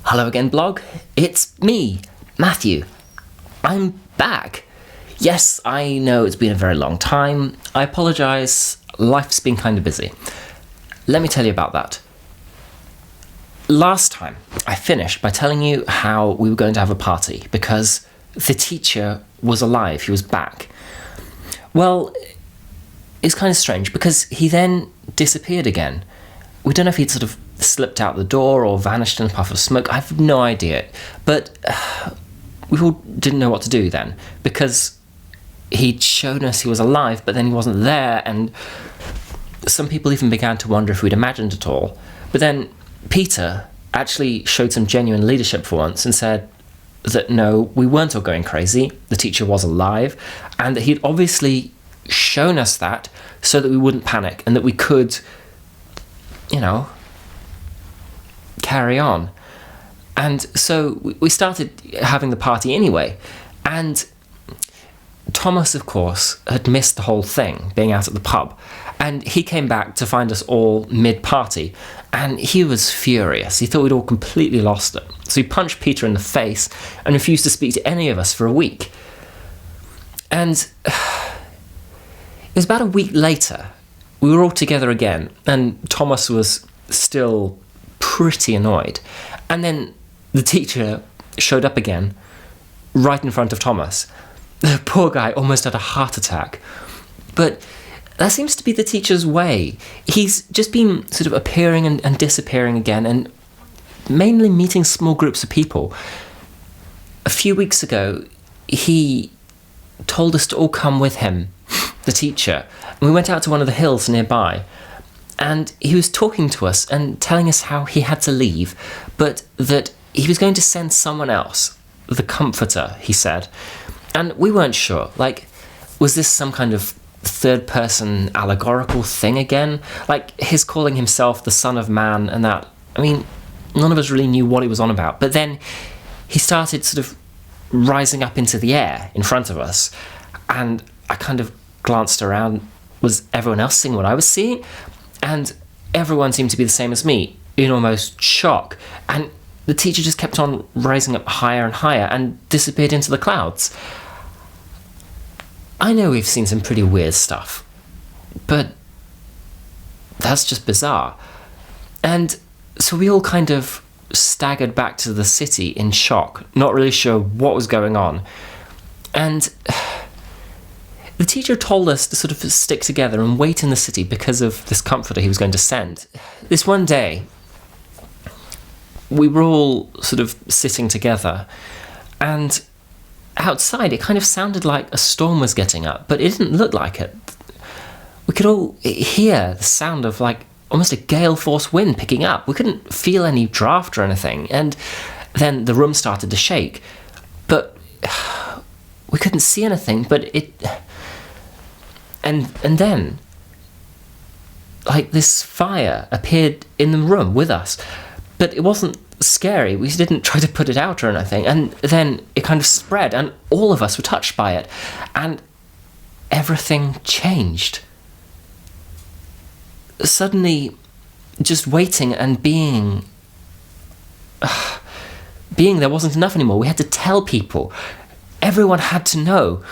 Hello again, blog. It's me, Matthew. I'm back. Yes, I know it's been a very long time. I apologise. Life's been kind of busy. Let me tell you about that. Last time, I finished by telling you how we were going to have a party because the teacher was alive. He was back. Well, it's kind of strange because he then disappeared again. We don't know if he'd sort of slipped out the door or vanished in a puff of smoke. I have no idea. But we all didn't know what to do then because he'd shown us he was alive, but then he wasn't there, and some people even began to wonder if we'd imagined it all. But then Peter actually showed some genuine leadership for once and said that no, we weren't all going crazy. The teacher was alive, and that he'd obviously shown us that so that we wouldn't panic and that we could, carry on. And so we started having the party anyway. And Thomas, of course, had missed the whole thing, being out at the pub. And he came back to find us all mid-party. And he was furious. He thought we'd all completely lost it. So he punched Peter in the face and refused to speak to any of us for a week. And it was about a week later, we were all together again, and Thomas was still pretty annoyed. And then the teacher showed up again, right in front of Thomas. The poor guy almost had a heart attack. But that seems to be the teacher's way. He's just been sort of appearing and disappearing again, and mainly meeting small groups of people. A few weeks ago, he told us to all come with him, the teacher. And we went out to one of the hills nearby, and he was talking to us and telling us how he had to leave, but that he was going to send someone else, the comforter, he said. And we weren't sure. Was this some kind of third-person allegorical thing again? His calling himself the Son of Man and that. I mean, none of us really knew what he was on about. But then he started sort of rising up into the air in front of us, and I kind of glanced around. Was everyone else seeing what I was seeing? And everyone seemed to be the same as me, in almost shock. And the teacher just kept on rising up higher and higher and disappeared into the clouds. I know we've seen some pretty weird stuff, but that's just bizarre. And so we all kind of staggered back to the city in shock, not really sure what was going on. And the teacher told us to sort of stick together and wait in the city because of this comforter he was going to send. This one day, we were all sort of sitting together, and outside it kind of sounded like a storm was getting up, but it didn't look like it. We could all hear the sound of almost a gale force wind picking up. We couldn't feel any draft or anything, and then the room started to shake, but we couldn't see anything. But it and then this fire appeared in the room with us, but it wasn't scary. We didn't try to put it out or anything. And then it kind of spread, and all of us were touched by it, and everything changed. Suddenly, just waiting and being there wasn't enough anymore. We had to tell people. Everyone had to know.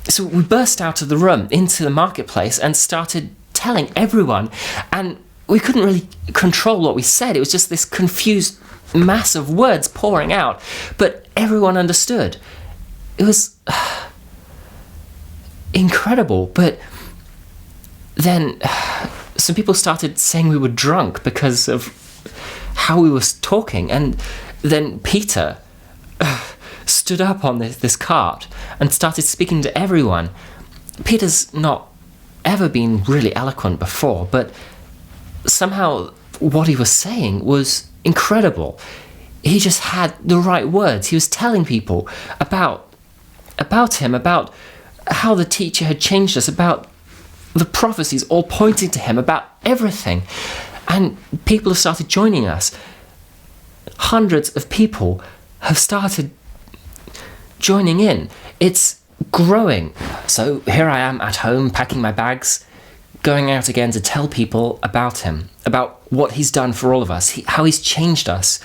So we burst out of the room into the marketplace and started telling everyone, and we couldn't really control what we said. It was just this confused mass of words pouring out, but everyone understood. It was incredible. But then some people started saying we were drunk because of how we were talking, and then Peter stood up on this cart and started speaking to everyone. Peter's not ever been really eloquent before, but somehow what he was saying was incredible. He just had the right words. He was telling people about him, about how the teacher had changed us, about the prophecies all pointing to him, about everything. And people have started joining us. Hundreds of people have started joining in. It's growing. So here I am at home, packing my bags, going out again to tell people about him, about what he's done for all of us, how he's changed us.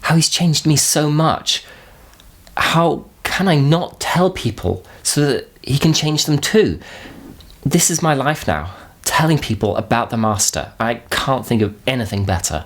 how he's changed me so much. How can I not tell people so that he can change them too? This is my life now, telling people about the Master. I can't think of anything better.